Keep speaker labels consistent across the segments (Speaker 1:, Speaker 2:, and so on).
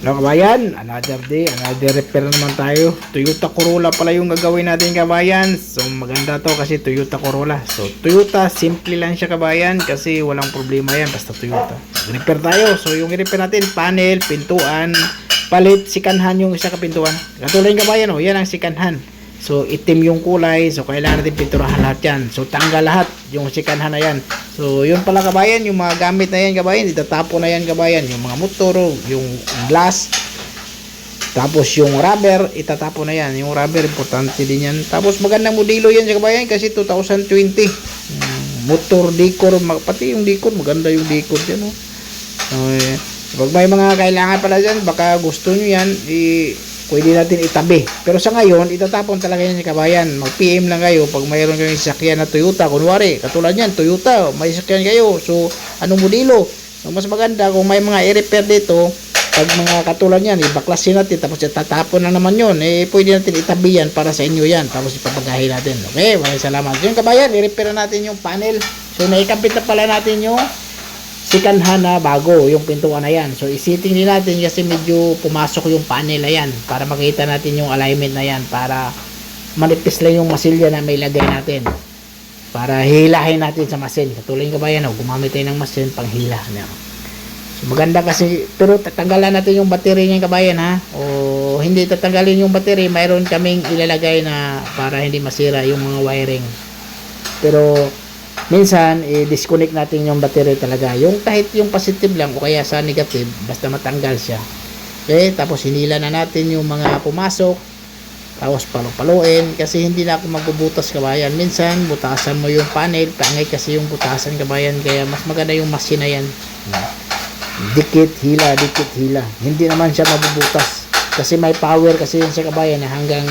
Speaker 1: Hello kabayan, another day, another repair naman tayo. Toyota Corolla pala yung gagawin natin kabayan. So maganda to kasi Toyota Corolla. So Toyota, simple lang siya kabayan kasi walang problema yan basta Toyota. Repair tayo. So yung repair natin, panel, pintuan, palit, sikanhan yung isa kapintuan. Katulad yung kabayan, oh, yan ang sikanhan. So itim yung kulay, so kailangan natin pinturahan lahat yan. So tanggal lahat yung sikanhan na yan. So yun pala kabayan, yung mga gamit na yan kabayan, itatapon na yan kabayan. Yung mga motor, yung glass, tapos yung rubber, itatapon na yan. Yung rubber, importante din yan. Tapos magandang modelo yan kabayan kasi 2020. Motor decor, pati yung decor, maganda yung decor dyan. Oh. Pag may mga kailangan pala dyan, baka gusto nyo yan, pwede natin itabi. Pero sa ngayon, itatapon talaga yan sa kabayan. Mag-PM lang kayo pag mayroon kayong sasakyan na Toyota. Kunwari, katulad yan, Toyota, may sasakyan kayo. So, anong modelo? So, mas maganda kung may mga i-repair dito, pag mga katulad yan, ibaklasin natin, tapos itatapon na naman yun. Pwede natin itabi yan para sa inyo yan. Tapos ipapagahin natin. Okay, maraming salamat. Yung kabayan, i-repair natin yung panel. So, naikapit na pala natin yung sikanhan na bago yung pintuan na yan. So isiting din natin kasi medyo pumasok yung panel na yan para makita natin yung alignment na yan, para manipis lang yung masilya na may lagay natin, para hilahin natin sa masin. Katulad yung kabayan, gumamit tayo ng masin pang hila. So maganda kasi, pero tatanggalan natin yung battery niya kabayan ha, o hindi tatanggalin yung battery, mayroon kaming ilalagay na para hindi masira yung mga wiring. Pero minsan, i-disconnect natin yung battery talaga. Yung kahit yung positive lang o kaya sa negative, basta matanggal siya. Okay, tapos hinila na natin yung mga pumasok. Tapos palupaluin kasi hindi na ako magbubutas kabayan. Minsan, butasan mo yung panel, pangay kasi yung butasan kabayan. Kaya mas maganda yung machine na yan. Dikit, hila, dikit, hila. Hindi naman siya mabubutas. Kasi may power kasi yun sa kabayan na hanggang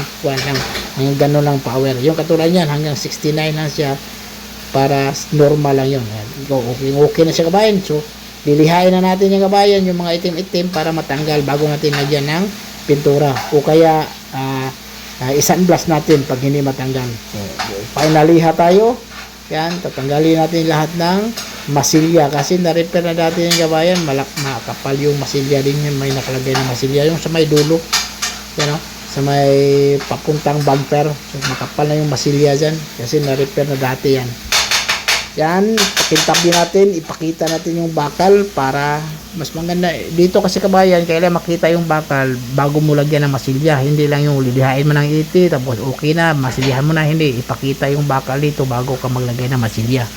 Speaker 1: gano'n lang power. Yung katulad yan, hanggang 69 lang siya. Para normal lang yun. Okay na siya kabayan. So lilihain na natin yung kabayan, yung mga itim-itim para matanggal bago natin lagyan ng pintura, o kaya isan-blast natin pag hindi matanggal. So finaliha tayo yan, tatanggalin natin lahat ng masilya kasi na-repair na dati yung kabayan, makapal yung masilya din yan, may nakalagay na masilya yung sa may dulo yan, sa may papuntang bumper. So makapal na yung masilya dyan kasi na-repair na dati yan. Yan, pakintabi natin, ipakita natin yung bakal para mas maganda. Dito kasi kabayan, kailangan makita yung bakal bago mo lagyan ng masilya. Hindi lang yung lilihain mo ng iti, tapos okay na, masilyahan mo na. Hindi, ipakita yung bakal dito bago ka maglagay ng masilya.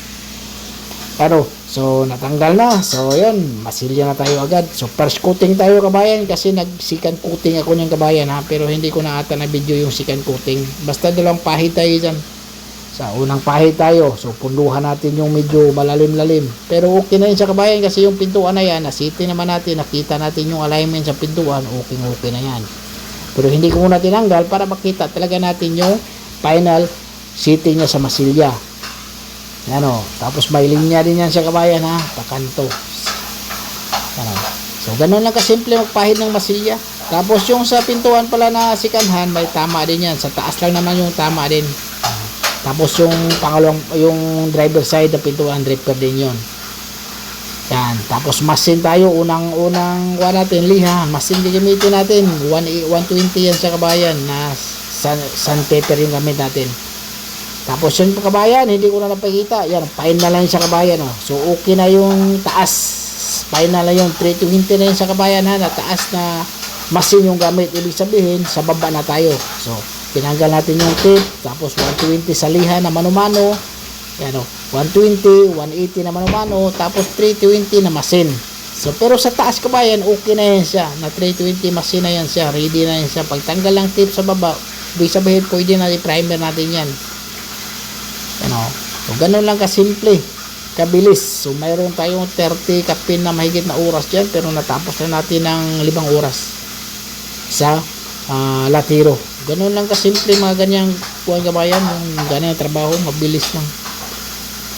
Speaker 1: Ano? So, natanggal na. So, yun, masilya na tayo agad. So, first coating tayo kabayan kasi nag-second coating ako ng kabayan ha. Pero hindi ko na ata na video yung second coating. Basta dalang pahid tayo dyan. Sa unang pahid tayo, so punduhan natin yung medyo malalim-lalim. Pero okay na yun sa kabayan kasi yung pintuan na yan, nasiti naman natin, nakita natin yung alignment sa pintuan, okay na yan. Pero hindi ko muna tinanggal para makita talaga natin yung final sitting niya sa masilya. Ano, tapos may linya din yan sa kabayan ha, pakanto. Ano. So ganun lang kasimple magpahid ng masilya. Tapos yung sa pintuan pala na sikanhan, may tama din yan. Sa taas lang naman yung tama din. Tapos yung pangalawang, yung driver side na pintuan, repair din yun. Yan. Tapos masin tayo, unang natin, liha. Masin gagamitin natin. 120 yan sa kabayan na sandpaper yung gamit natin. Tapos yun pa kabayan, hindi ko na napakita. Yan, fine na lang sa kabayan. Oh. So okay na yung taas. Fine na lang yung 320 na yun sa kabayan ha, na taas na masin yung gamit. Ibig sabihin, sa baba na tayo. So tinanggal natin yung tip, tapos 120 sa liha na mano-mano, yan o, 120, 180 na mano-mano, tapos 320 na masin. So pero sa taas kabayan, okay na yan siya, na 320 masin na yan siya, ready na yan siya. Pag tanggal lang tip sa baba, ibig sabihin pwede na i-primer natin yan. Yan o, so ganun lang kasimple, kabilis. So mayroon tayong 30 kapin na mahigit na oras dyan, pero natapos na natin ng 5 oras sa latiro. Ganun lang kasimple mga ganyang buwan kabayan, yung ganyang trabaho, mabilis lang,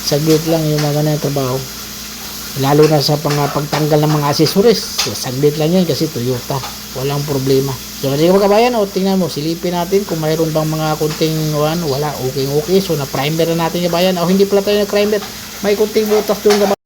Speaker 1: saglit lang yung mga ganyang trabaho, lalo na sa pagtanggal ng mga accessories. So, saglit lang yan kasi Toyota, walang problema. So kasi kabayan, tingnan mo, silipin natin kung mayroon bang mga kunting wala, okay. So na primer na natin kabayan, hindi pala tayo na primer, may kunting butas doon kabayan.